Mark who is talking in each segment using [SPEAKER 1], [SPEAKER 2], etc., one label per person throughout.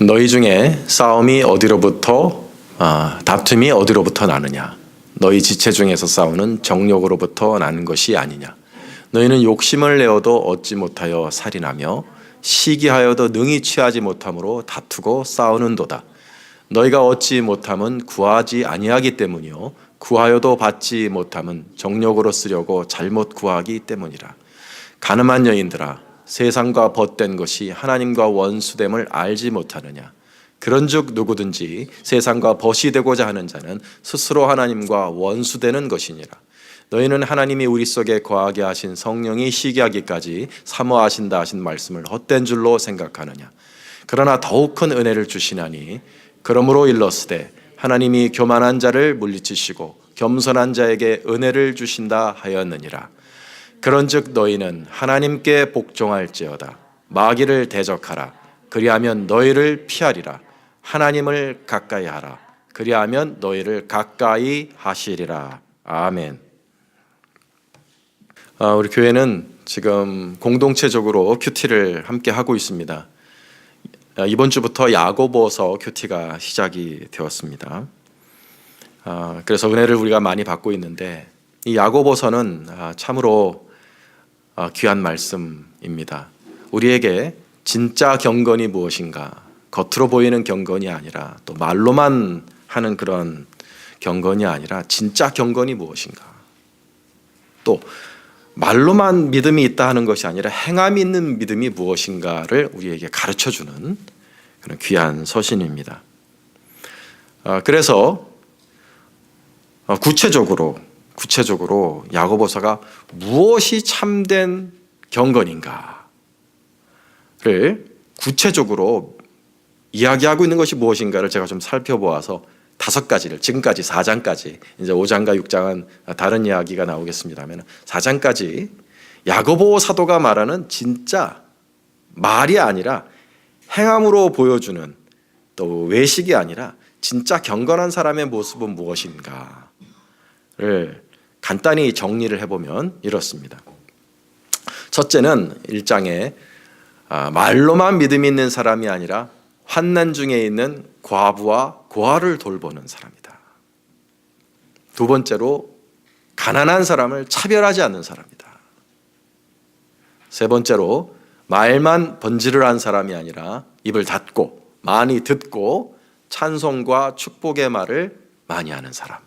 [SPEAKER 1] 너희 중에 다툼이 어디로부터 나느냐? 너희 지체 중에서 싸우는 정욕으로부터 나는 것이 아니냐? 너희는 욕심을 내어도 얻지 못하여 살인하며 시기하여도 능히 취하지 못함으로 다투고 싸우는도다. 너희가 얻지 못함은 구하지 아니하기 때문이요 구하여도 받지 못함은 정욕으로 쓰려고 잘못 구하기 때문이라. 가늠한 여인들아, 세상과 벗된 것이 하나님과 원수됨을 알지 못하느냐? 그런즉 누구든지 세상과 벗이 되고자 하는 자는 스스로 하나님과 원수되는 것이니라. 너희는 하나님이 우리 속에 거하게 하신 성령이 시기하기까지 사모하신다 하신 말씀을 헛된 줄로 생각하느냐? 그러나 더욱 큰 은혜를 주시나니 그러므로 일렀으되 하나님이 교만한 자를 물리치시고 겸손한 자에게 은혜를 주신다 하였느니라. 그런즉 너희는 하나님께 복종할지어다. 마귀를 대적하라. 그리하면 너희를 피하리라. 하나님을 가까이 하라. 그리하면 너희를 가까이 하시리라. 아멘. 우리 교회는 지금 공동체적으로 큐티를 함께 하고 있습니다. 이번 주부터 야고보서 큐티가 시작이 되었습니다. 그래서 은혜를 우리가 많이 받고 있는데 이 야고보서는 참으로 귀한 말씀입니다. 우리에게 진짜 경건이 무엇인가, 겉으로 보이는 경건이 아니라 또 말로만 하는 그런 경건이 아니라 진짜 경건이 무엇인가, 또 말로만 믿음이 있다 하는 것이 아니라 행함이 있는 믿음이 무엇인가를 우리에게 가르쳐주는 그런 귀한 서신입니다. 그래서 구체적으로 야고보서가 무엇이 참된 경건인가를 구체적으로 이야기하고 있는 것이 무엇인가를 제가 좀 살펴보아서 5가지를, 지금까지 4장까지, 이제 5장과 6장은 다른 이야기가 나오겠습니다만 4장까지 야고보 사도가 말하는 진짜 말이 아니라 행함으로 보여주는, 또 외식이 아니라 진짜 경건한 사람의 모습은 무엇인가를 간단히 정리를 해보면 이렇습니다. 첫째는 1장에 말로만 믿음이 있는 사람이 아니라 환난 중에 있는 과부와 고아를 돌보는 사람이다. 두 번째로 가난한 사람을 차별하지 않는 사람이다. 세 번째로 말만 번지르르한 사람이 아니라 입을 닫고 많이 듣고 찬송과 축복의 말을 많이 하는 사람.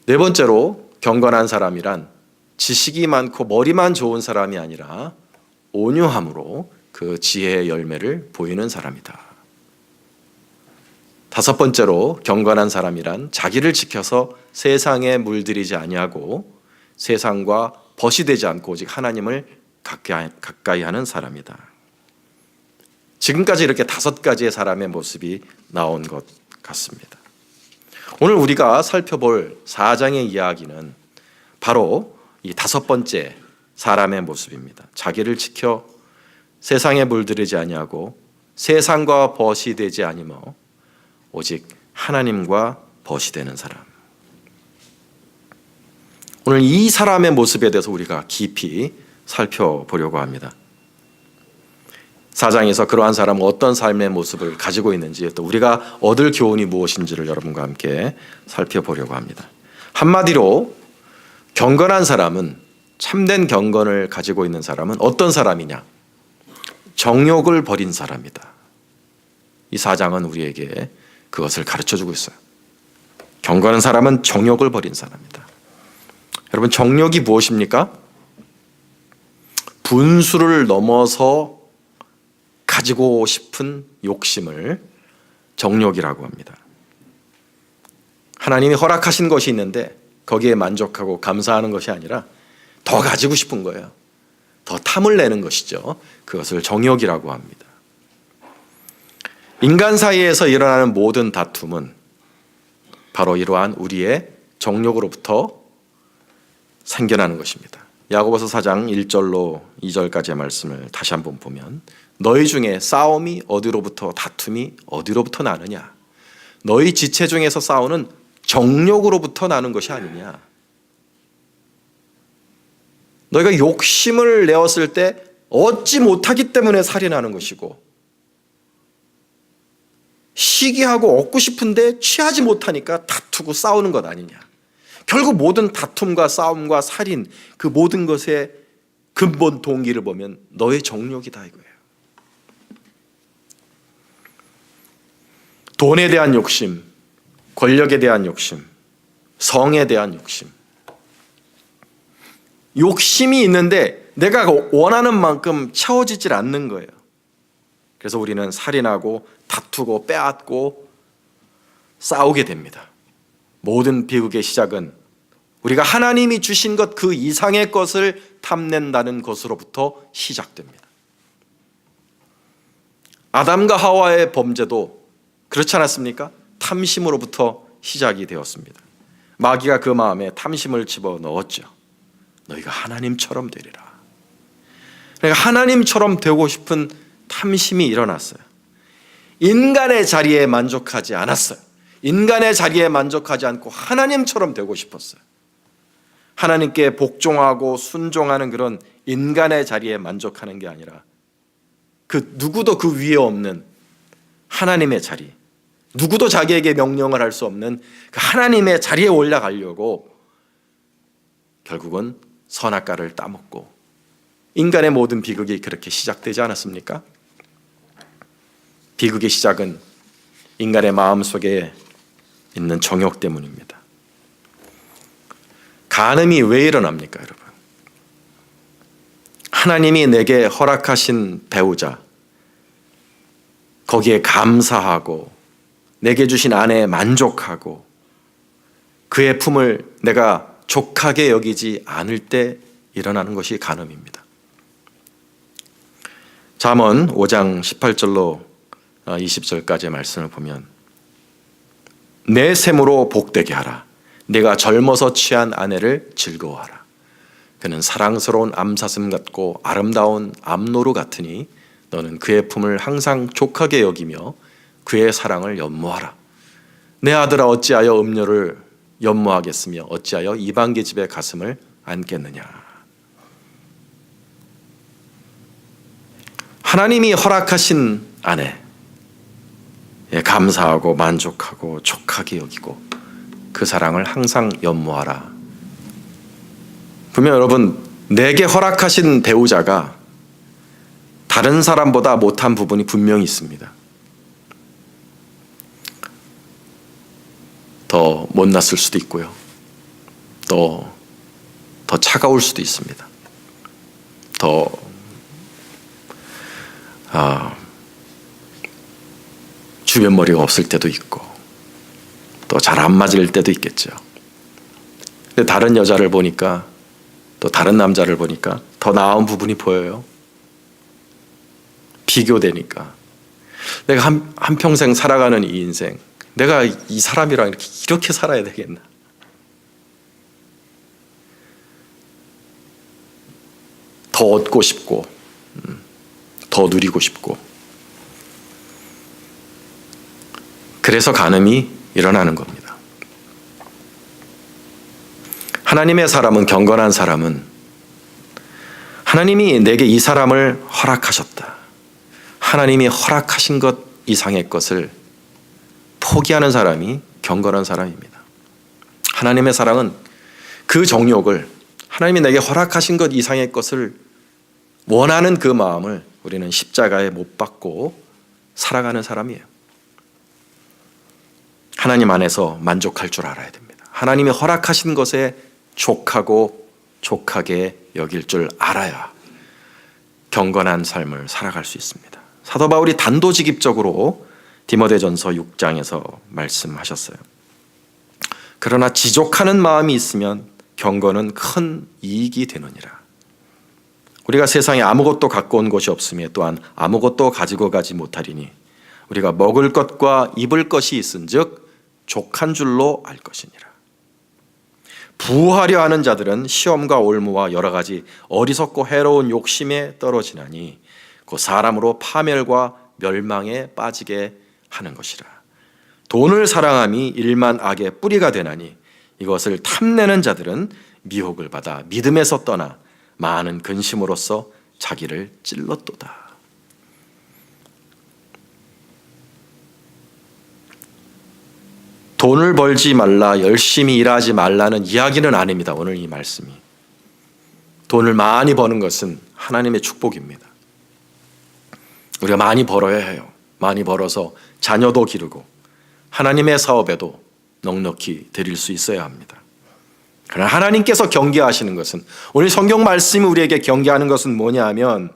[SPEAKER 1] 네 번째로 경건한 사람이란 지식이 많고 머리만 좋은 사람이 아니라 온유함으로 그 지혜의 열매를 보이는 사람이다. 5번째로 경건한 사람이란 자기를 지켜서 세상에 물들이지 아니하고 세상과 벗이 되지 않고 오직 하나님을 가까이 하는 사람이다. 지금까지 이렇게 5가지의 사람의 모습이 나온 것 같습니다. 오늘 우리가 살펴볼 4장의 이야기는 바로 이 5번째 사람의 모습입니다. 자기를 지켜 세상에 물들이지 아니하고 세상과 벗이 되지 아니며 오직 하나님과 벗이 되는 사람. 오늘 이 사람의 모습에 대해서 우리가 깊이 살펴보려고 합니다. 4장에서 그러한 사람은 어떤 삶의 모습을 가지고 있는지, 또 우리가 얻을 교훈이 무엇인지를 여러분과 함께 살펴보려고 합니다. 한마디로 경건한 사람은, 참된 경건을 가지고 있는 사람은 어떤 사람이냐? 정욕을 버린 사람이다. 이 4장은 우리에게 그것을 가르쳐주고 있어요. 경건한 사람은 정욕을 버린 사람이다. 여러분, 정욕이 무엇입니까? 분수를 넘어서 가지고 싶은 욕심을 정욕이라고 합니다. 하나님이 허락하신 것이 있는데 거기에 만족하고 감사하는 것이 아니라 더 가지고 싶은 거예요. 더 탐을 내는 것이죠. 그것을 정욕이라고 합니다. 인간 사이에서 일어나는 모든 다툼은 바로 이러한 우리의 정욕으로부터 생겨나는 것입니다. 야고보서 4장 1절로 2절까지의 말씀을 다시 한번 보면, 너희 중에 싸움이 어디로부터, 다툼이 어디로부터 나느냐? 너희 지체 중에서 싸우는 정욕으로부터 나는 것이 아니냐? 너희가 욕심을 내었을 때 얻지 못하기 때문에 살인하는 것이고, 시기하고 얻고 싶은데 취하지 못하니까 다투고 싸우는 것 아니냐. 결국 모든 다툼과 싸움과 살인, 그 모든 것의 근본 동기를 보면 너의 정욕이다 이거예요. 돈에 대한 욕심, 권력에 대한 욕심, 성에 대한 욕심. 욕심이 있는데 내가 원하는 만큼 채워지질 않는 거예요. 그래서 우리는 살인하고 다투고 빼앗고 싸우게 됩니다. 모든 비극의 시작은 우리가 하나님이 주신 것 그 이상의 것을 탐낸다는 것으로부터 시작됩니다. 아담과 하와의 범죄도 그렇지 않았습니까? 탐심으로부터 시작이 되었습니다. 마귀가 그 마음에 탐심을 집어넣었죠. 너희가 하나님처럼 되리라. 그러니까 하나님처럼 되고 싶은 탐심이 일어났어요. 인간의 자리에 만족하지 않았어요. 인간의 자리에 만족하지 않고 하나님처럼 되고 싶었어요. 하나님께 복종하고 순종하는 그런 인간의 자리에 만족하는 게 아니라 그 누구도 그 위에 없는 하나님의 자리, 누구도 자기에게 명령을 할 수 없는 그 하나님의 자리에 올라가려고 결국은 선악과를 따먹고, 인간의 모든 비극이 그렇게 시작되지 않았습니까? 비극의 시작은 인간의 마음속에 있는 정욕 때문입니다. 간음이 왜 일어납니까, 여러분? 하나님이 내게 허락하신 배우자, 거기에 감사하고 내게 주신 아내에 만족하고 그의 품을 내가 족하게 여기지 않을 때 일어나는 것이 간음입니다. 잠언 5장 18절로 20절까지의 말씀을 보면, 내 셈으로 복되게 하라. 내가 젊어서 취한 아내를 즐거워하라. 그는 사랑스러운 암사슴 같고 아름다운 암노루 같으니 너는 그의 품을 항상 족하게 여기며 그의 사랑을 연모하라. 내 아들아, 어찌하여 음료를 연모하겠으며 어찌하여 이방계 집의 가슴을 안겠느냐. 하나님이 허락하신 아내, 감사하고 만족하고 족하게 여기고 그 사랑을 항상 연모하라. 분명 여러분, 내게 허락하신 배우자가 다른 사람보다 못한 부분이 분명히 있습니다. 더 못났을 수도 있고요. 더 차가울 수도 있습니다. 주변 머리가 없을 때도 있고, 또 잘 안 맞을 때도 있겠죠. 근데 다른 여자를 보니까, 또 다른 남자를 보니까 더 나은 부분이 보여요. 비교되니까. 내가 한평생 살아가는 이 인생, 내가 이 사람이랑 이렇게 살아야 되겠나? 더 얻고 싶고, 더 누리고 싶고. 그래서 간음이 일어나는 겁니다. 하나님의 사람은, 경건한 사람은 하나님이 내게 이 사람을 허락하셨다. 하나님이 허락하신 것 이상의 것을 포기하는 사람이 경건한 사람입니다. 하나님의 사랑은 그 정욕을, 하나님이 내게 허락하신 것 이상의 것을 원하는 그 마음을 우리는 십자가에 못 박고 살아가는 사람이에요. 하나님 안에서 만족할 줄 알아야 됩니다. 하나님이 허락하신 것에 족하고 족하게 여길 줄 알아야 경건한 삶을 살아갈 수 있습니다. 사도 바울이 단도직입적으로 디모데전서 6장에서 말씀하셨어요. 그러나 지족하는 마음이 있으면 경건은 큰 이익이 되느니라. 우리가 세상에 아무것도 갖고 온 것이 없으며 또한 아무것도 가지고 가지 못하리니 우리가 먹을 것과 입을 것이 있은즉 족한 줄로 알 것이니라. 부하려 하는 자들은 시험과 올무와 여러 가지 어리석고 해로운 욕심에 떨어지나니 그 사람으로 파멸과 멸망에 빠지게 하는 것이라. 돈을 사랑함이 일만 악의 뿌리가 되나니 이것을 탐내는 자들은 미혹을 받아 믿음에서 떠나 많은 근심으로써 자기를 찔렀도다. 돈을 벌지 말라, 열심히 일하지 말라는 이야기는 아닙니다. 오늘 이 말씀이. 돈을 많이 버는 것은 하나님의 축복입니다. 우리가 많이 벌어야 해요. 많이 벌어서 자녀도 기르고 하나님의 사업에도 넉넉히 드릴 수 있어야 합니다. 그러나 하나님께서 경계하시는 것은, 오늘 성경 말씀이 우리에게 경계하는 것은 뭐냐 하면,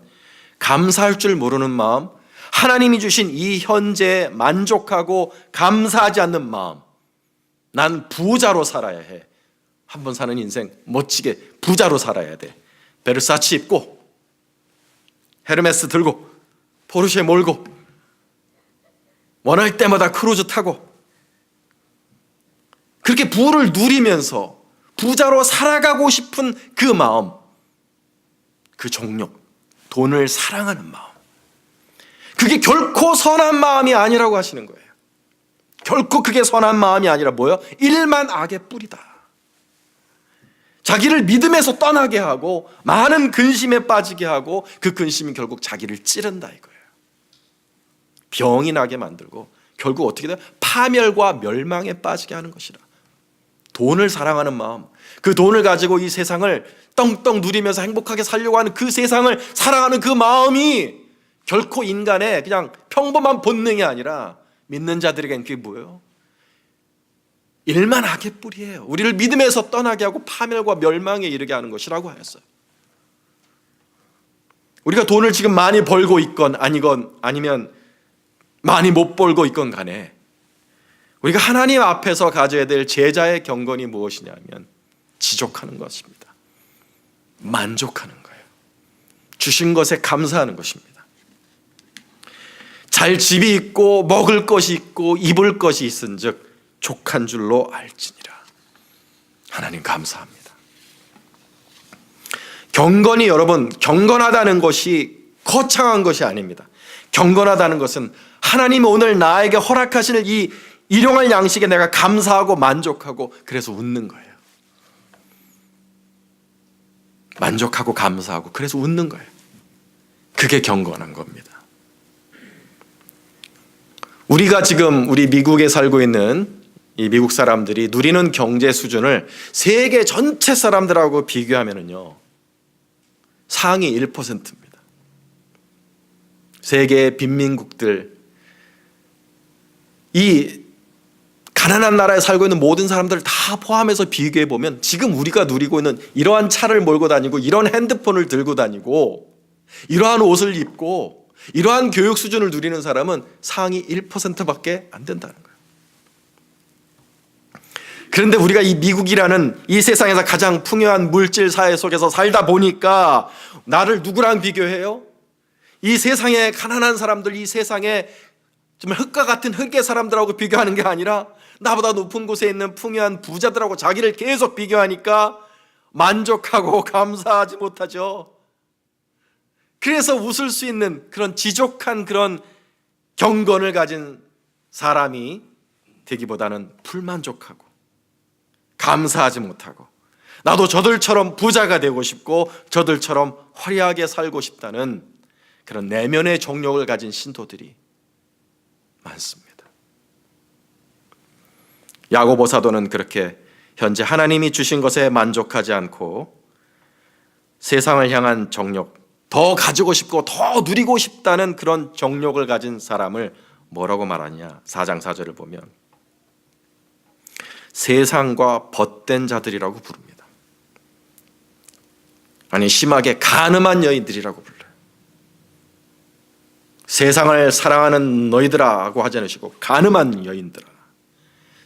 [SPEAKER 1] 감사할 줄 모르는 마음, 하나님이 주신 이 현재에 만족하고 감사하지 않는 마음. 난 부자로 살아야 해. 한 번 사는 인생 멋지게 부자로 살아야 돼. 베르사치 입고 헤르메스 들고 포르쉐 몰고 원할 때마다 크루즈 타고 그렇게 부를 누리면서 부자로 살아가고 싶은 그 마음, 그 정욕, 돈을 사랑하는 마음, 그게 결코 선한 마음이 아니라고 하시는 거예요. 결코 그게 선한 마음이 아니라 뭐예요? 일만 악의 뿌리다. 자기를 믿음에서 떠나게 하고 많은 근심에 빠지게 하고 그 근심이 결국 자기를 찌른다 이거예요. 병이 나게 만들고 결국 어떻게 돼요? 파멸과 멸망에 빠지게 하는 것이라. 돈을 사랑하는 마음, 그 돈을 가지고 이 세상을 떵떵 누리면서 행복하게 살려고 하는 그 세상을 사랑하는 그 마음이 결코 인간의 그냥 평범한 본능이 아니라 믿는 자들에게는 그게 뭐예요? 일만 악의 뿌리예요. 우리를 믿음에서 떠나게 하고 파멸과 멸망에 이르게 하는 것이라고 하였어요. 우리가 돈을 지금 많이 벌고 있건 아니건 아니면 많이 못 벌고 있건 간에 우리가 하나님 앞에서 가져야 될 제자의 경건이 무엇이냐면 지족하는 것입니다. 만족하는 거예요. 주신 것에 감사하는 것입니다. 잘 집이 있고 먹을 것이 있고 입을 것이 있은즉 족한 줄로 알지니라. 하나님 감사합니다. 경건이, 여러분, 경건하다는 것이 거창한 것이 아닙니다. 경건하다는 것은 하나님이 오늘 나에게 허락하시는 이 일용할 양식에 내가 감사하고 만족하고 그래서 웃는 거예요. 만족하고 감사하고 그래서 웃는 거예요. 그게 경건한 겁니다. 우리가 지금 우리 미국에 살고 있는 이 미국 사람들이 누리는 경제 수준을 세계 전체 사람들하고 비교하면요 상위 1%입니다. 세계의 빈민국들, 이 가난한 나라에 살고 있는 모든 사람들을 다 포함해서 비교해 보면 지금 우리가 누리고 있는 이러한 차를 몰고 다니고 이런 핸드폰을 들고 다니고 이러한 옷을 입고 이러한 교육 수준을 누리는 사람은 상위 1%밖에 안 된다는 거예요. 그런데 우리가 이 미국이라는 이 세상에서 가장 풍요한 물질 사회 속에서 살다 보니까 나를 누구랑 비교해요? 이 세상의 가난한 사람들, 이 세상의 정말 흙과 같은 흙의 사람들하고 비교하는 게 아니라 나보다 높은 곳에 있는 풍요한 부자들하고 자기를 계속 비교하니까 만족하고 감사하지 못하죠. 그래서 웃을 수 있는 그런 지족한 그런 경건을 가진 사람이 되기보다는 불만족하고 감사하지 못하고 나도 저들처럼 부자가 되고 싶고 저들처럼 화려하게 살고 싶다는 그런 내면의 정욕을 가진 신도들이 많습니다. 야고보 사도는 그렇게 현재 하나님이 주신 것에 만족하지 않고 세상을 향한 정욕, 더 가지고 싶고 더 누리고 싶다는 그런 정욕을 가진 사람을 뭐라고 말하냐? 4장 4절을 보면 세상과 벗된 자들이라고 부릅니다. 아니, 심하게 간음한 여인들이라고 불러요. 세상을 사랑하는 너희들아고 하지 않으시고 간음한 여인들아,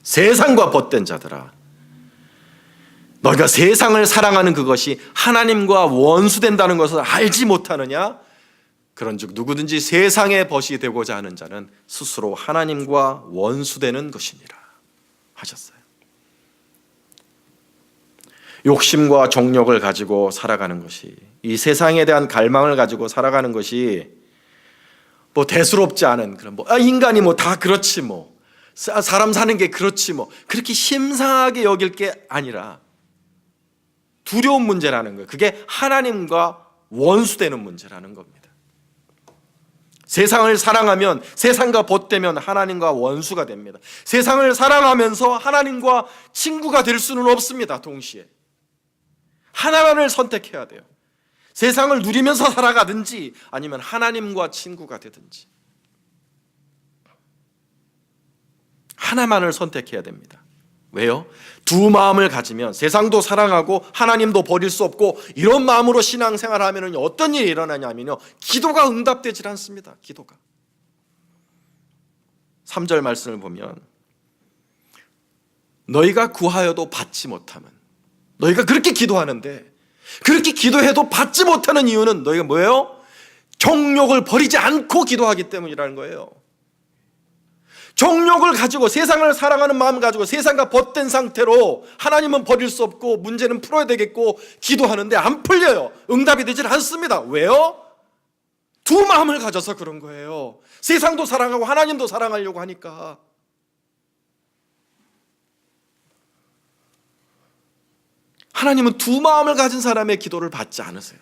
[SPEAKER 1] 세상과 벗된 자들아, 너희가 세상을 사랑하는 그것이 하나님과 원수된다는 것을 알지 못하느냐? 그런즉 누구든지 세상의 벗이 되고자 하는 자는 스스로 하나님과 원수되는 것이니라 하셨어요. 욕심과 정욕을 가지고 살아가는 것이, 이 세상에 대한 갈망을 가지고 살아가는 것이 뭐 대수롭지 않은 그런 인간이 뭐 다 그렇지 뭐 사람 사는 게 그렇지 뭐 그렇게 심상하게 여길 게 아니라 두려운 문제라는 거예요. 그게 하나님과 원수되는 문제라는 겁니다. 세상을 사랑하면, 세상과 벗되면 하나님과 원수가 됩니다. 세상을 사랑하면서 하나님과 친구가 될 수는 없습니다. 동시에 하나만을 선택해야 돼요. 세상을 누리면서 살아가든지 아니면 하나님과 친구가 되든지 하나만을 선택해야 됩니다. 왜요? 두 마음을 가지면 세상도 사랑하고 하나님도 버릴 수 없고, 이런 마음으로 신앙생활을 하면 어떤 일이 일어나냐면요, 기도가 응답되질 않습니다. 기도가 3절 말씀을 보면, 너희가 구하여도 받지 못하면, 너희가 그렇게 기도하는데 그렇게 기도해도 받지 못하는 이유는 너희가 뭐예요? 정욕을 버리지 않고 기도하기 때문이라는 거예요. 정욕을 가지고, 세상을 사랑하는 마음을 가지고 세상과 벗된 상태로 하나님은 버릴 수 없고 문제는 풀어야 되겠고 기도하는데 안 풀려요. 응답이 되질 않습니다. 왜요? 두 마음을 가져서 그런 거예요. 세상도 사랑하고 하나님도 사랑하려고 하니까. 하나님은 두 마음을 가진 사람의 기도를 받지 않으세요.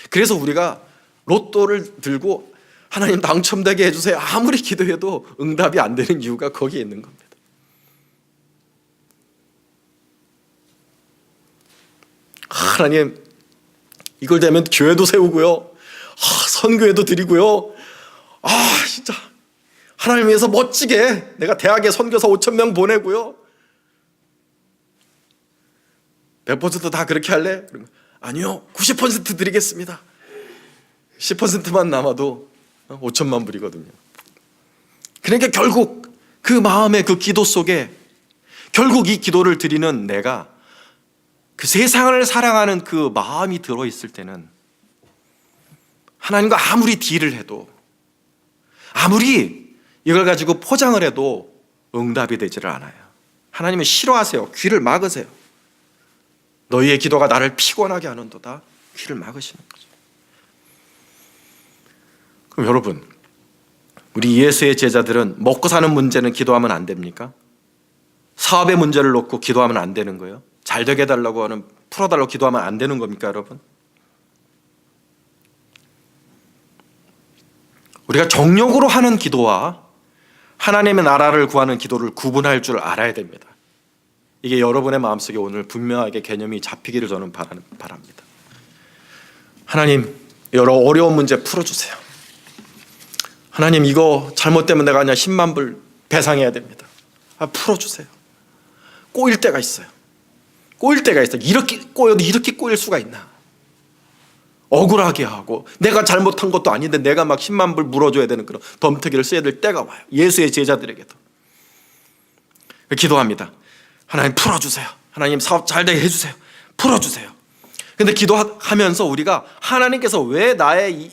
[SPEAKER 1] 그래서 우리가 로또를 들고 하나님 당첨되게 해주세요, 아무리 기도해도 응답이 안 되는 이유가 거기에 있는 겁니다. 하나님, 이걸 되면 교회도 세우고요, 선교회도 드리고요, 진짜 하나님 위해서 멋지게 내가 대학에 선교사 5,000명 보내고요, 100% 다 그렇게 할래? 그러면 아니요, 90% 드리겠습니다. 10%만 남아도 5천만 불이거든요. 그러니까 결국 그 마음의 그 기도 속에, 결국 이 기도를 드리는 내가 그 세상을 사랑하는 그 마음이 들어있을 때는 하나님과 아무리 딜을 해도, 아무리 이걸 가지고 포장을 해도 응답이 되지를 않아요. 하나님은 싫어하세요. 귀를 막으세요. 너희의 기도가 나를 피곤하게 하는도다. 귀를 막으시는 거죠. 그럼 여러분, 우리 예수의 제자들은 먹고 사는 문제는 기도하면 안 됩니까? 사업의 문제를 놓고 기도하면 안 되는 거예요? 잘 되게 해달라고 하는, 풀어달라고 기도하면 안 되는 겁니까, 여러분? 우리가 정욕으로 하는 기도와 하나님의 나라를 구하는 기도를 구분할 줄 알아야 됩니다. 이게 여러분의 마음속에 오늘 분명하게 개념이 잡히기를 저는 바랍니다. 하나님, 여러 어려운 문제 풀어주세요. 하나님, 이거 잘못되면 내가 그냥 10만 불 배상해야 됩니다. 풀어주세요. 꼬일 때가 있어요. 꼬일 때가 있어요. 이렇게 꼬여도 이렇게 꼬일 수가 있나? 억울하게 하고, 내가 잘못한 것도 아닌데 내가 막 10만 불 물어줘야 되는 그런 덤터기를 써야 될 때가 와요. 예수의 제자들에게도. 기도합니다. 하나님, 풀어주세요. 하나님, 사업 잘 되게 해주세요. 풀어주세요. 근데 기도하면서 우리가 하나님께서 왜 나의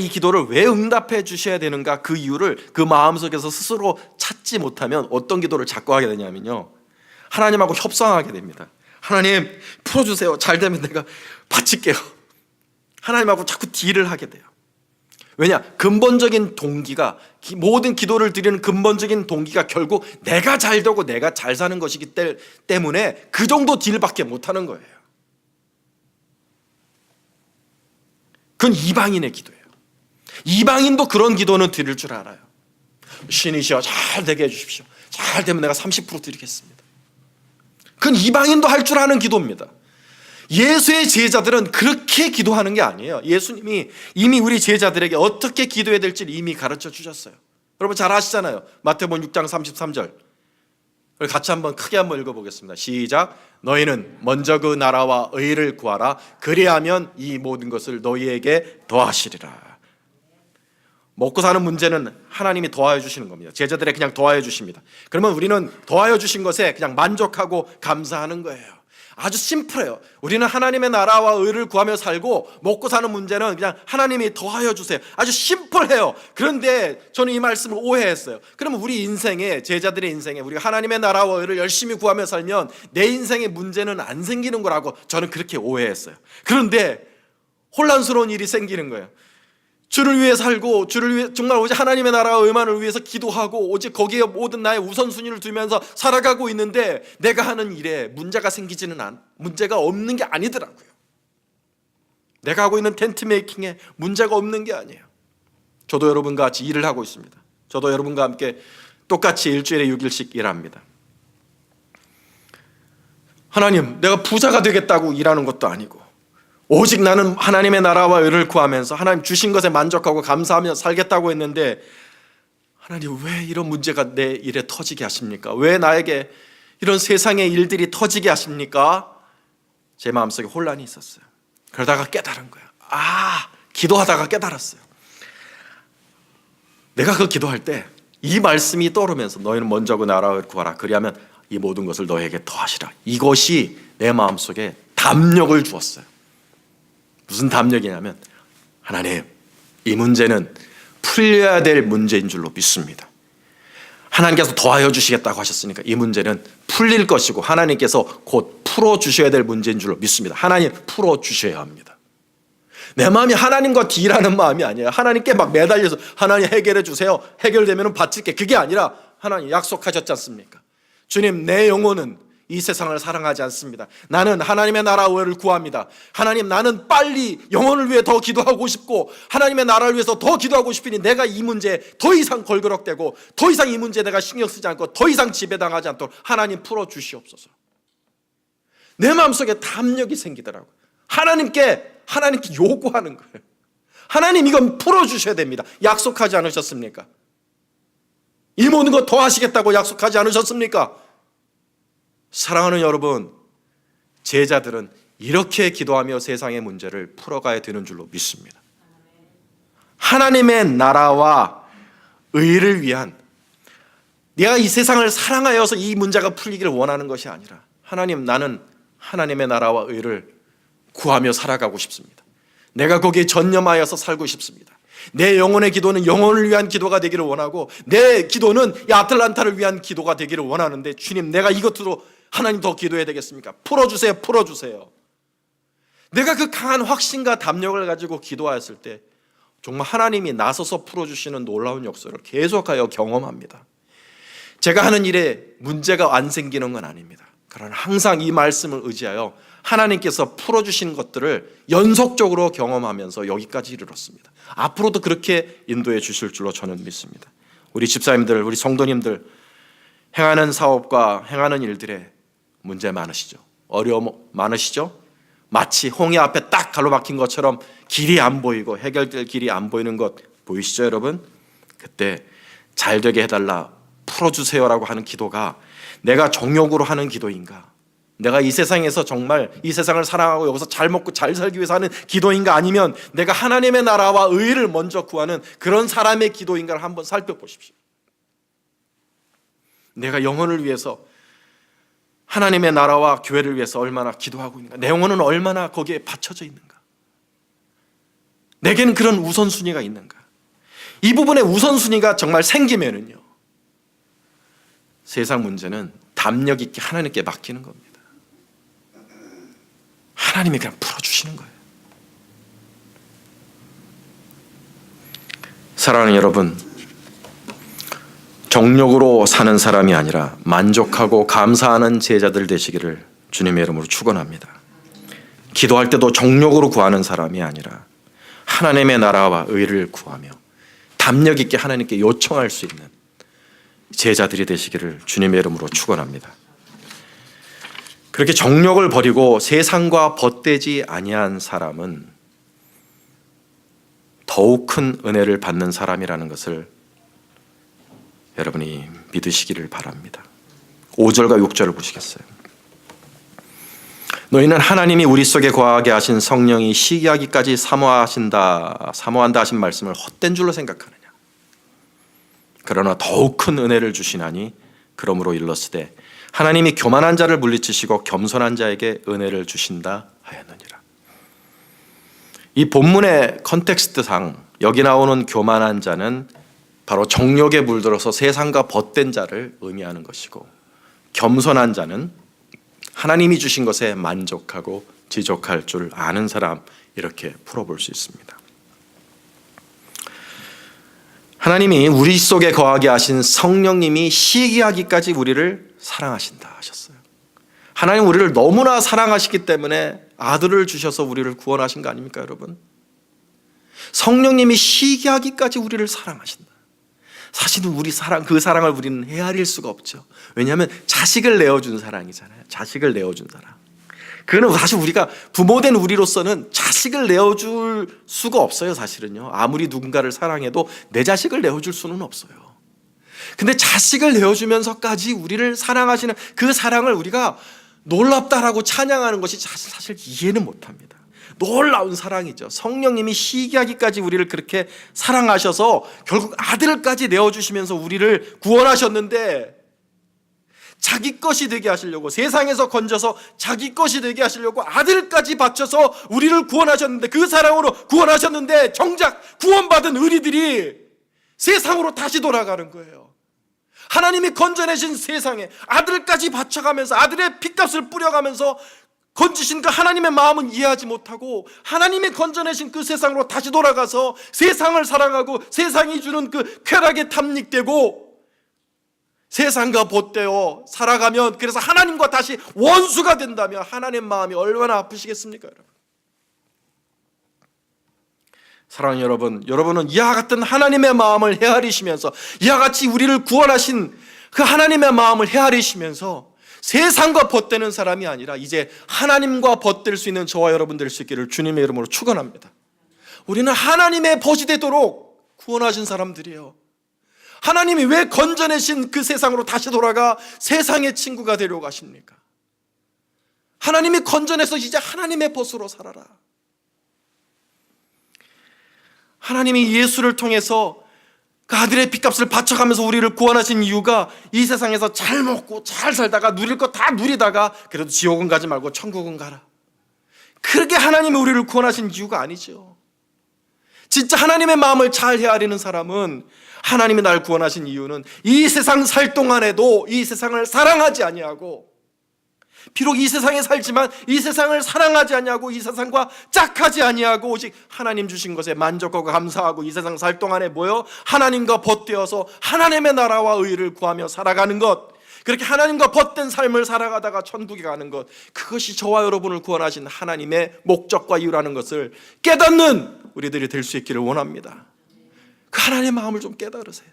[SPEAKER 1] 이 기도를 왜 응답해 주셔야 되는가, 그 이유를 그 마음속에서 스스로 찾지 못하면 어떤 기도를 자꾸 하게 되냐면요, 하나님하고 협상하게 됩니다. 하나님, 풀어주세요. 잘 되면 내가 바칠게요. 하나님하고 자꾸 딜을 하게 돼요. 왜냐? 근본적인 동기가, 모든 기도를 드리는 근본적인 동기가 결국 내가 잘 되고 내가 잘 사는 것이기 때문에 그 정도 딜밖에 못하는 거예요. 그건 이방인의 기도예요. 이방인도 그런 기도는 드릴 줄 알아요. 신이시여, 잘 되게 해주십시오. 잘 되면 내가 30% 드리겠습니다. 그건 이방인도 할 줄 아는 기도입니다. 예수의 제자들은 그렇게 기도하는 게 아니에요. 예수님이 이미 우리 제자들에게 어떻게 기도해야 될지를 이미 가르쳐 주셨어요. 여러분 잘 아시잖아요. 마태복음 6장 33절. 같이 한번 크게 한번 읽어보겠습니다. 시작. 너희는 먼저 그 나라와 의를 구하라. 그리하면 이 모든 것을 너희에게 더하시리라. 먹고 사는 문제는 하나님이 더하여 주시는 겁니다. 제자들에게 그냥 더하여 주십니다. 그러면 우리는 더하여 주신 것에 그냥 만족하고 감사하는 거예요. 아주 심플해요. 우리는 하나님의 나라와 의를 구하며 살고, 먹고 사는 문제는 그냥 하나님이 더하여 주세요. 아주 심플해요. 그런데 저는 이 말씀을 오해했어요. 그러면 우리 인생에, 제자들의 인생에 우리가 하나님의 나라와 의를 열심히 구하며 살면 내 인생에 문제는 안 생기는 거라고 저는 그렇게 오해했어요. 그런데 혼란스러운 일이 생기는 거예요. 주를 위해 살고, 주를 위해 정말 오직 하나님의 나라와 의만을 위해서 기도하고, 오직 거기에 모든 나의 우선순위를 두면서 살아가고 있는데 내가 하는 일에 문제가 생기지는 문제가 없는 게 아니더라고요. 내가 하고 있는 텐트 메이킹에 문제가 없는 게 아니에요. 저도 여러분과 같이 일을 하고 있습니다. 저도 여러분과 함께 똑같이 일주일에 6일씩 일합니다. 하나님, 내가 부자가 되겠다고 일하는 것도 아니고, 오직 나는 하나님의 나라와 의를 구하면서 하나님 주신 것에 만족하고 감사하며 살겠다고 했는데, 하나님 왜 이런 문제가 내 일에 터지게 하십니까? 왜 나에게 이런 세상의 일들이 터지게 하십니까? 제 마음속에 혼란이 있었어요. 그러다가 깨달은 거예요. 기도하다가 깨달았어요. 내가 그 기도할 때 이 말씀이 떠오르면서 너희는 먼저 그 나라를 구하라. 그리하면 이 모든 것을 너희에게 더하시라. 이것이 내 마음속에 담력을 주었어요. 무슨 담력이냐면, 하나님, 이 문제는 풀려야 될 문제인 줄로 믿습니다. 하나님께서 더하여 주시겠다고 하셨으니까 이 문제는 풀릴 것이고 하나님께서 곧 풀어주셔야 될 문제인 줄로 믿습니다. 하나님 풀어주셔야 합니다. 내 마음이 하나님과 딜하는 마음이 아니에요. 하나님께 막 매달려서 하나님 해결해 주세요, 해결되면 바칠게, 그게 아니라 하나님 약속하셨지 않습니까? 주님, 내 영혼은 이 세상을 사랑하지 않습니다. 나는 하나님의 나라와 의를 구합니다. 하나님, 나는 빨리 영혼을 위해 더 기도하고 싶고 하나님의 나라를 위해서 더 기도하고 싶으니 내가 이 문제에 더 이상 걸그럭대고 더 이상 이 문제에 내가 신경 쓰지 않고 더 이상 지배당하지 않도록 하나님 풀어주시옵소서. 내 마음속에 담력이 생기더라고요. 하나님께 요구하는 거예요. 하나님, 이건 풀어주셔야 됩니다. 약속하지 않으셨습니까? 이 모든 것 더 하시겠다고 약속하지 않으셨습니까? 사랑하는 여러분, 제자들은 이렇게 기도하며 세상의 문제를 풀어가야 되는 줄로 믿습니다. 하나님의 나라와 의를 위한, 내가 이 세상을 사랑하여서 이 문제가 풀리기를 원하는 것이 아니라, 하나님, 나는 하나님의 나라와 의를 구하며 살아가고 싶습니다. 내가 거기에 전념하여서 살고 싶습니다. 내 영혼의 기도는 영혼을 위한 기도가 되기를 원하고, 내 기도는 이 아틀란타를 위한 기도가 되기를 원하는데, 주님, 내가 이것으로 하나님 더 기도해야 되겠습니까? 풀어주세요, 풀어주세요. 내가 그 강한 확신과 담력을 가지고 기도하였을 때 정말 하나님이 나서서 풀어주시는 놀라운 역사를 계속하여 경험합니다. 제가 하는 일에 문제가 안 생기는 건 아닙니다. 그러나 항상 이 말씀을 의지하여 하나님께서 풀어주신 것들을 연속적으로 경험하면서 여기까지 이르렀습니다. 앞으로도 그렇게 인도해 주실 줄로 저는 믿습니다. 우리 집사님들, 우리 성도님들, 행하는 사업과 행하는 일들에 문제 많으시죠? 어려움 많으시죠? 마치 홍해 앞에 딱 가로막힌 것처럼 길이 안 보이고 해결될 길이 안 보이는 것 보이시죠, 여러분? 그때 잘 되게 해달라, 풀어주세요라고 하는 기도가 내가 정욕으로 하는 기도인가? 내가 이 세상에서 정말 이 세상을 사랑하고 여기서 잘 먹고 잘 살기 위해서 하는 기도인가? 아니면 내가 하나님의 나라와 의를 먼저 구하는 그런 사람의 기도인가를 한번 살펴보십시오. 내가 영혼을 위해서, 하나님의 나라와 교회를 위해서 얼마나 기도하고 있는가? 내 영혼은 얼마나 거기에 받쳐져 있는가? 내게는 그런 우선순위가 있는가? 이 부분에 우선순위가 정말 생기면은요, 세상 문제는 담력 있게 하나님께 맡기는 겁니다. 하나님이 그냥 풀어주시는 거예요. 사랑하는 여러분, 정욕으로 사는 사람이 아니라 만족하고 감사하는 제자들 되시기를 주님의 이름으로 축원합니다. 기도할 때도 정욕으로 구하는 사람이 아니라 하나님의 나라와 의를 구하며 담력 있게 하나님께 요청할 수 있는 제자들이 되시기를 주님의 이름으로 축원합니다. 그렇게 정욕을 버리고 세상과 벗되지 아니한 사람은 더욱 큰 은혜를 받는 사람이라는 것을 여러분이 믿으시기를 바랍니다. 5절과 6절을 보시겠어요? 너희는 하나님이 우리 속에 거하게 하신 성령이 시기하기까지 사모한다 하신 말씀을 헛된 줄로 생각하느냐? 그러나 더욱 큰 은혜를 주시나니 그러므로 일렀으되 하나님이 교만한 자를 물리치시고 겸손한 자에게 은혜를 주신다 하였느니라. 이 본문의 컨텍스트상 여기 나오는 교만한 자는 바로 정욕에 물들어서 세상과 벗된 자를 의미하는 것이고, 겸손한 자는 하나님이 주신 것에 만족하고 지족할 줄 아는 사람, 이렇게 풀어볼 수 있습니다. 하나님이 우리 속에 거하게 하신 성령님이 시기하기까지 우리를 사랑하신다 하셨어요. 하나님 우리를 너무나 사랑하시기 때문에 아들을 주셔서 우리를 구원하신 거 아닙니까, 여러분? 성령님이 시기하기까지 우리를 사랑하신다. 사실은 그 사랑을 우리는 헤아릴 수가 없죠. 왜냐하면 자식을 내어준 사랑이잖아요. 자식을 내어준 사랑. 그거는 사실 우리가 부모된 우리로서는 자식을 내어줄 수가 없어요. 사실은요. 아무리 누군가를 사랑해도 내 자식을 내어줄 수는 없어요. 근데 자식을 내어주면서까지 우리를 사랑하시는 그 사랑을 우리가 놀랍다라고 찬양하는 것이 사실 이해는 못합니다. 놀라운 사랑이죠. 성령님이 시기하기까지 우리를 그렇게 사랑하셔서 결국 아들까지 내어주시면서 우리를 구원하셨는데, 자기 것이 되게 하시려고, 세상에서 건져서 자기 것이 되게 하시려고 아들까지 바쳐서 우리를 구원하셨는데, 그 사랑으로 구원하셨는데 정작 구원받은 의리들이 세상으로 다시 돌아가는 거예요. 하나님이 건져내신 세상에 아들까지 바쳐가면서, 아들의 피값을 뿌려가면서 건지신 그 하나님의 마음은 이해하지 못하고, 하나님이 건져내신 그 세상으로 다시 돌아가서 세상을 사랑하고 세상이 주는 그 쾌락에 탐닉되고 세상과 벗되어 살아가면, 그래서 하나님과 다시 원수가 된다면 하나님의 마음이 얼마나 아프시겠습니까, 여러분? 사랑하는 여러분, 여러분은 이와 같은 하나님의 마음을 헤아리시면서, 이와 같이 우리를 구원하신 그 하나님의 마음을 헤아리시면서 세상과 벗되는 사람이 아니라 이제 하나님과 벗될 수 있는 저와 여러분 될 수 있기를 주님의 이름으로 축원합니다. 우리는 하나님의 벗이 되도록 구원하신 사람들이에요. 하나님이 왜 건져내신 그 세상으로 다시 돌아가 세상의 친구가 되려고 하십니까? 하나님이 건져내서 이제 하나님의 벗으로 살아라. 하나님이 예수를 통해서 그 아들의 핏값을 바쳐가면서 우리를 구원하신 이유가, 이 세상에서 잘 먹고 잘 살다가 누릴 거 다 누리다가 그래도 지옥은 가지 말고 천국은 가라, 그렇게 하나님이 우리를 구원하신 이유가 아니죠. 진짜 하나님의 마음을 잘 헤아리는 사람은, 하나님이 날 구원하신 이유는 이 세상 살 동안에도 이 세상을 사랑하지 아니하고, 비록 이 세상에 살지만 이 세상을 사랑하지 아니하고 이 세상과 짝하지 아니하고 오직 하나님 주신 것에 만족하고 감사하고 이 세상 살 동안에 뭐요? 하나님과 벗되어서 하나님의 나라와 의를 구하며 살아가는 것, 그렇게 하나님과 벗된 삶을 살아가다가 천국에 가는 것, 그것이 저와 여러분을 구원하신 하나님의 목적과 이유라는 것을 깨닫는 우리들이 될 수 있기를 원합니다. 그 하나님의 마음을 좀 깨달으세요.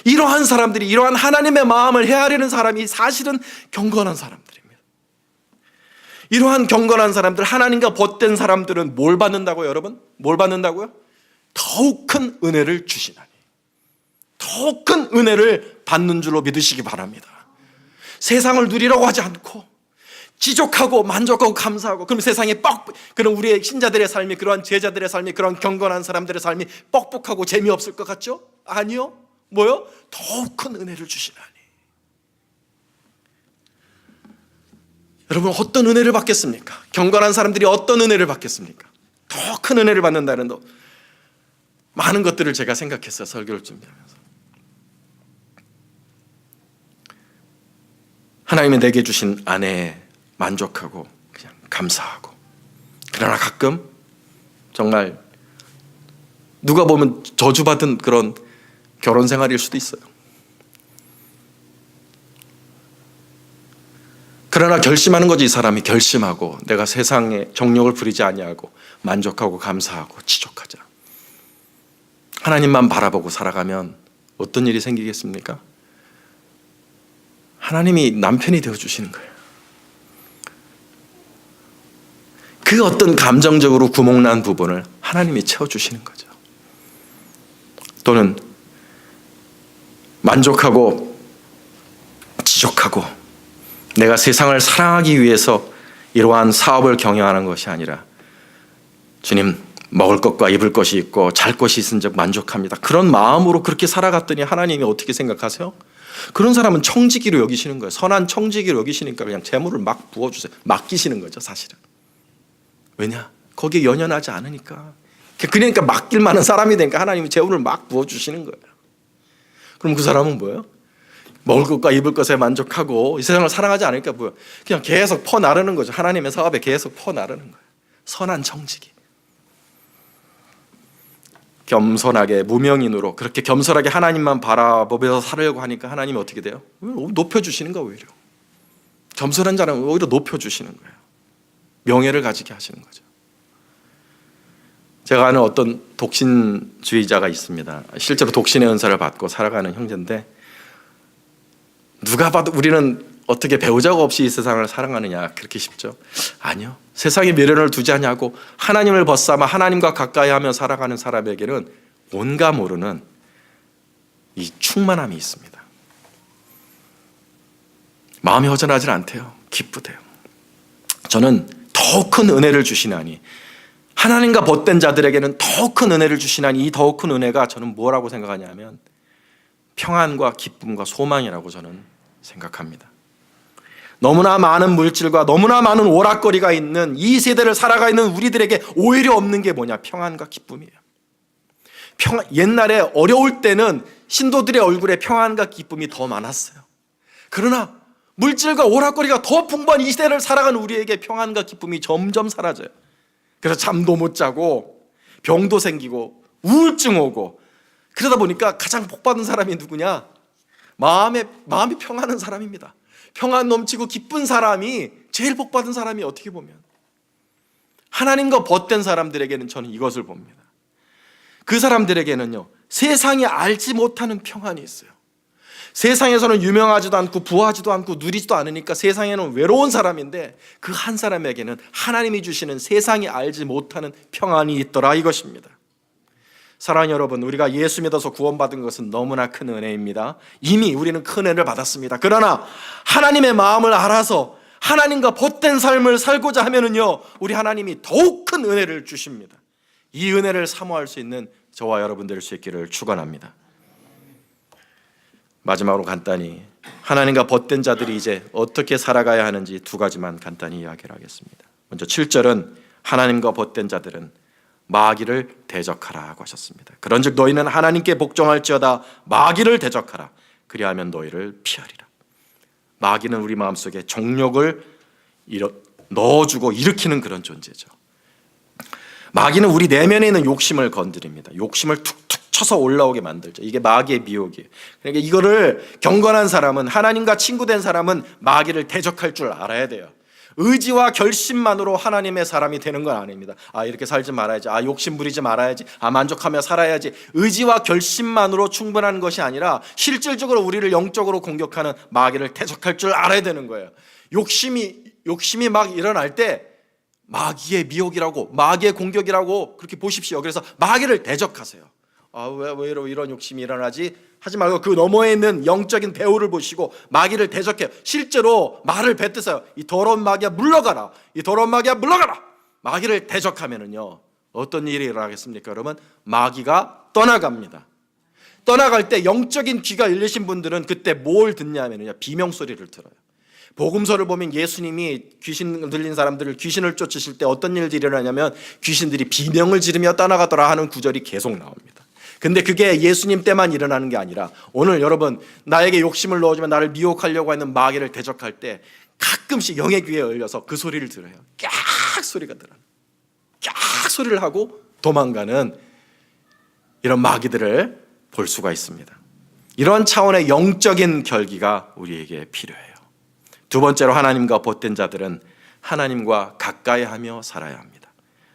[SPEAKER 1] 이러한 사람들이, 이러한 하나님의 마음을 헤아리는 사람이 사실은 경건한 사람들입니다. 이러한 경건한 사람들, 하나님과 벗된 사람들은 뭘 받는다고요, 여러분? 뭘 받는다고요? 더욱 큰 은혜를 주시나니, 더욱 큰 은혜를 받는 줄로 믿으시기 바랍니다. 세상을 누리려고 하지 않고 지족하고 만족하고 감사하고, 그럼 세상에 그럼 우리의 신자들의 삶이, 그러한 제자들의 삶이, 그러한 경건한 사람들의 삶이 뻑뻑하고 재미없을 것 같죠? 아니요. 뭐요? 더욱 큰 은혜를 주시나니. 여러분, 어떤 은혜를 받겠습니까? 경건한 사람들이 어떤 은혜를 받겠습니까? 더 큰 은혜를 받는다는 많은 것들을 제가 생각했어요, 설교를 준비하면서. 하나님이 내게 주신 아내에 만족하고 그냥 감사하고, 그러나 가끔 정말 누가 보면 저주받은 그런 결혼 생활일 수도 있어요. 그러나 결심하는 거지, 이 사람이 결심하고 내가 세상에 정욕을 부리지 아니하고 만족하고 감사하고 지족하자, 하나님만 바라보고 살아가면 어떤 일이 생기겠습니까? 하나님이 남편이 되어주시는 거예요. 그 어떤 감정적으로 구멍난 부분을 하나님이 채워주시는 거죠. 또는 만족하고 지족하고 내가 세상을 사랑하기 위해서 이러한 사업을 경영하는 것이 아니라, 주님, 먹을 것과 입을 것이 있고 잘 것이 있은즉 만족합니다, 그런 마음으로 그렇게 살아갔더니 하나님이 어떻게 생각하세요? 그런 사람은 청지기로 여기시는 거예요. 선한 청지기로 여기시니까 그냥 재물을 막 부어주세요. 맡기시는 거죠, 사실은. 왜냐? 거기에 연연하지 않으니까. 그러니까 맡길 만한 사람이 되니까 하나님이 재물을 막 부어주시는 거예요. 그럼 그 사람은 뭐예요? 먹을 것과 입을 것에 만족하고 이 세상을 사랑하지 않으니까 뭐예요? 그냥 계속 퍼나르는 거죠. 하나님의 사업에 계속 퍼나르는 거예요. 선한 청지기. 겸손하게 무명인으로 그렇게 겸손하게 하나님만 바라보면서 살려고 하니까 하나님이 어떻게 돼요? 높여주시는 거예요. 오히려 겸손한 자는 오히려 높여주시는 거예요. 명예를 가지게 하시는 거죠. 제가 아는 어떤 독신주의자가 있습니다. 실제로 독신의 은사를 받고 살아가는 형제인데, 누가 봐도 우리는 어떻게 배우자가 없이 이 세상을 살아가느냐, 그렇게 쉽죠? 아니요. 세상에 미련을 두지 않냐고 하나님을 벗삼아 하나님과 가까이 하며 살아가는 사람에게는 뭔가 모르는 이 충만함이 있습니다. 마음이 허전하지 않대요. 기쁘대요. 저는 더 큰 은혜를 주시나니, 하나님과 벗된 자들에게는 더 큰 은혜를 주시나니, 이 더 큰 은혜가 저는 뭐라고 생각하냐면 평안과 기쁨과 소망이라고 저는 생각합니다. 너무나 많은 물질과 너무나 많은 오락거리가 있는 이 세대를 살아가 있는 우리들에게 오히려 없는 게 뭐냐? 평안과 기쁨이에요. 옛날에 어려울 때는 신도들의 얼굴에 평안과 기쁨이 더 많았어요. 그러나 물질과 오락거리가 더 풍부한 이 시대를 살아가는 우리에게 평안과 기쁨이 점점 사라져요. 그래서 잠도 못 자고 병도 생기고 우울증 오고, 그러다 보니까 가장 복받은 사람이 누구냐? 마음이 평안한 사람입니다. 평안 넘치고 기쁜 사람이 제일 복받은 사람이, 어떻게 보면 하나님과 벗된 사람들에게는 저는 이것을 봅니다. 그 사람들에게는요, 세상이 알지 못하는 평안이 있어요. 세상에서는 유명하지도 않고 부하지도 않고 누리지도 않으니까 세상에는 외로운 사람인데, 그 한 사람에게는 하나님이 주시는 세상이 알지 못하는 평안이 있더라, 이것입니다. 사랑하는 여러분, 우리가 예수 믿어서 구원받은 것은 너무나 큰 은혜입니다. 이미 우리는 큰 은혜를 받았습니다. 그러나 하나님의 마음을 알아서 하나님과 벗된 삶을 살고자 하면은요, 우리 하나님이 더욱 큰 은혜를 주십니다. 이 은혜를 사모할 수 있는 저와 여러분 될 수 있기를 축원합니다. 마지막으로 간단히 하나님과 벗된 자들이 이제 어떻게 살아가야 하는지 두 가지만 간단히 이야기를 하겠습니다. 먼저 7절은 하나님과 벗된 자들은 마귀를 대적하라고 하셨습니다. 그런즉 너희는 하나님께 복종할지어다 마귀를 대적하라. 그리하면 너희를 피하리라. 마귀는 우리 마음속에 정욕을 넣어주고 일으키는 그런 존재죠. 마귀는 우리 내면에 있는 욕심을 건드립니다. 욕심을 툭툭 쳐서 올라오게 만들죠. 이게 마귀의 미혹이에요. 그러니까 이거를 경건한 사람은, 하나님과 친구된 사람은 마귀를 대적할 줄 알아야 돼요. 의지와 결심만으로 하나님의 사람이 되는 건 아닙니다. 이렇게 살지 말아야지, 욕심 부리지 말아야지, 만족하며 살아야지. 의지와 결심만으로 충분한 것이 아니라 실질적으로 우리를 영적으로 공격하는 마귀를 대적할 줄 알아야 되는 거예요. 욕심이 막 일어날 때 마귀의 미혹이라고, 마귀의 공격이라고 그렇게 보십시오. 그래서 마귀를 대적하세요. 왜 이런 욕심이 일어나지? 하지 말고 그 너머에 있는 영적인 배후를 보시고 마귀를 대적해요. 실제로 말을 뱉으세요. 이 더러운 마귀야 물러가라. 이 더러운 마귀야 물러가라. 마귀를 대적하면은요, 어떤 일이 일어나겠습니까? 여러분, 마귀가 떠나갑니다. 떠나갈 때 영적인 귀가 열리신 분들은 그때 뭘 듣냐면요, 비명 소리를 들어요. 복음서를 보면 예수님이 귀신 들린 사람들을 귀신을 쫓으실 때 어떤 일들이 일어나냐면 귀신들이 비명을 지르며 떠나가더라 하는 구절이 계속 나옵니다. 근데 그게 예수님 때만 일어나는 게 아니라 오늘 여러분, 나에게 욕심을 넣어주면 나를 미혹하려고 하는 마귀를 대적할 때 가끔씩 영의 귀에 열려서 그 소리를 들어요. 깍 소리가 들어요. 깍 소리를 하고 도망가는 이런 마귀들을 볼 수가 있습니다. 이런 차원의 영적인 결기가 우리에게 필요해요. 두 번째로 하나님과 벗된 자들은 하나님과 가까이 하며 살아야 합니다.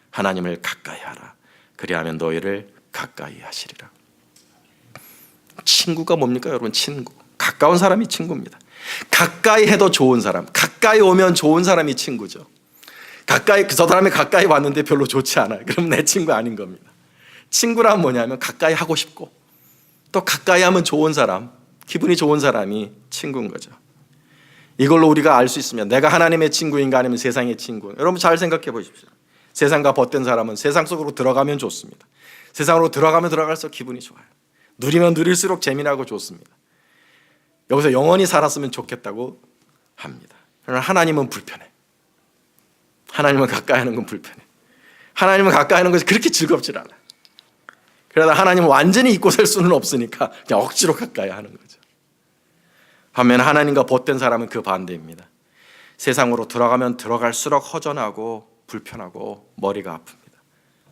[SPEAKER 1] 하나님을 가까이 하라. 그리하면 너희를 가까이 하시리라. 친구가 뭡니까 여러분? 친구. 가까운 사람이 친구입니다. 가까이 해도 좋은 사람, 가까이 오면 좋은 사람이 친구죠. 그 사람이 가까이 왔는데 별로 좋지 않아요. 그럼 내 친구 아닌 겁니다. 친구란 뭐냐면 가까이 하고 싶고 또 가까이 하면 좋은 사람, 기분이 좋은 사람이 친구인 거죠. 이걸로 우리가 알 수 있으면 내가 하나님의 친구인가 아니면 세상의 친구. 여러분 잘 생각해 보십시오. 세상과 벗된 사람은 세상 속으로 들어가면 좋습니다. 세상으로 들어가면 들어갈수록 기분이 좋아요. 누리면 누릴수록 재미나고 좋습니다. 여기서 영원히 살았으면 좋겠다고 합니다. 그러나 하나님은 불편해. 하나님은 가까이 하는 건 불편해. 하나님은 가까이 하는 것이 그렇게 즐겁질 않아요. 그러다 하나님은 완전히 잊고 살 수는 없으니까 그냥 억지로 가까이 하는 거죠. 반면 하나님과 벗된 사람은 그 반대입니다. 세상으로 들어가면 들어갈수록 허전하고 불편하고 머리가 아픕니다.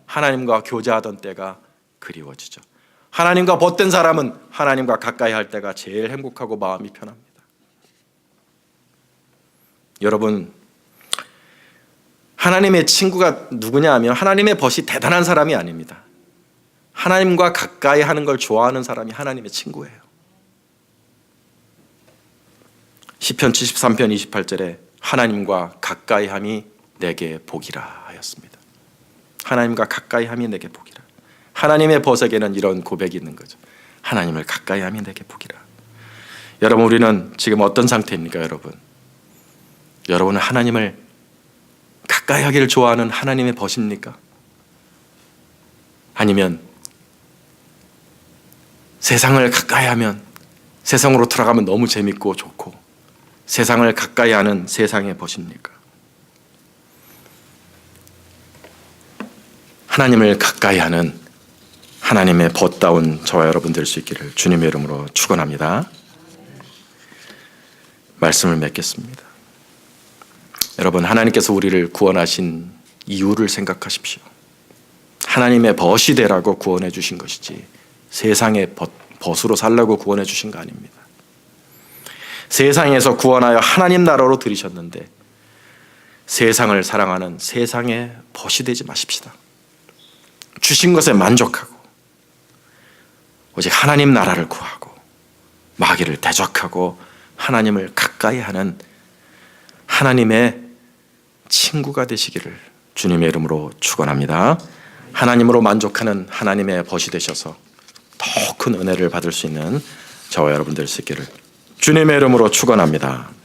[SPEAKER 1] 하나님과 교제하던 때가 그리워지죠. 하나님과 벗된 사람은 하나님과 가까이 할 때가 제일 행복하고 마음이 편합니다. 여러분, 하나님의 친구가 누구냐 하면 하나님의 벗이 대단한 사람이 아닙니다. 하나님과 가까이 하는 걸 좋아하는 사람이 하나님의 친구예요. 시편 73편 28절에 하나님과 가까이 함이 내게 복이라 하였습니다. 하나님과 가까이 함이 내게 복이라. 하나님의 벗에게는 이런 고백이 있는 거죠. 하나님을 가까이 함이 내게 복이라. 여러분, 우리는 지금 어떤 상태입니까, 여러분? 여러분은 하나님을 가까이 하기를 좋아하는 하나님의 벗입니까? 아니면 세상을 가까이 하면, 세상으로 돌아가면 너무 재밌고 좋고 세상을 가까이 하는 세상의 벗입니까? 하나님을 가까이 하는 하나님의 벗다운 저와 여러분 될 수 있기를 주님의 이름으로 축원합니다. 말씀을 맺겠습니다. 여러분, 하나님께서 우리를 구원하신 이유를 생각하십시오. 하나님의 벗이 되라고 구원해 주신 것이지 세상의 벗으로 살라고 구원해 주신 거 아닙니다. 세상에서 구원하여 하나님 나라로 들이셨는데 세상을 사랑하는 세상의 벗이 되지 마십시다. 주신 것에 만족하고 오직 하나님 나라를 구하고 마귀를 대적하고 하나님을 가까이 하는 하나님의 친구가 되시기를 주님의 이름으로 축원합니다. 하나님으로 만족하는 하나님의 벗이 되셔서 더 큰 은혜를 받을 수 있는 저와 여러분 될 수 있기를 주님의 이름으로 축원합니다.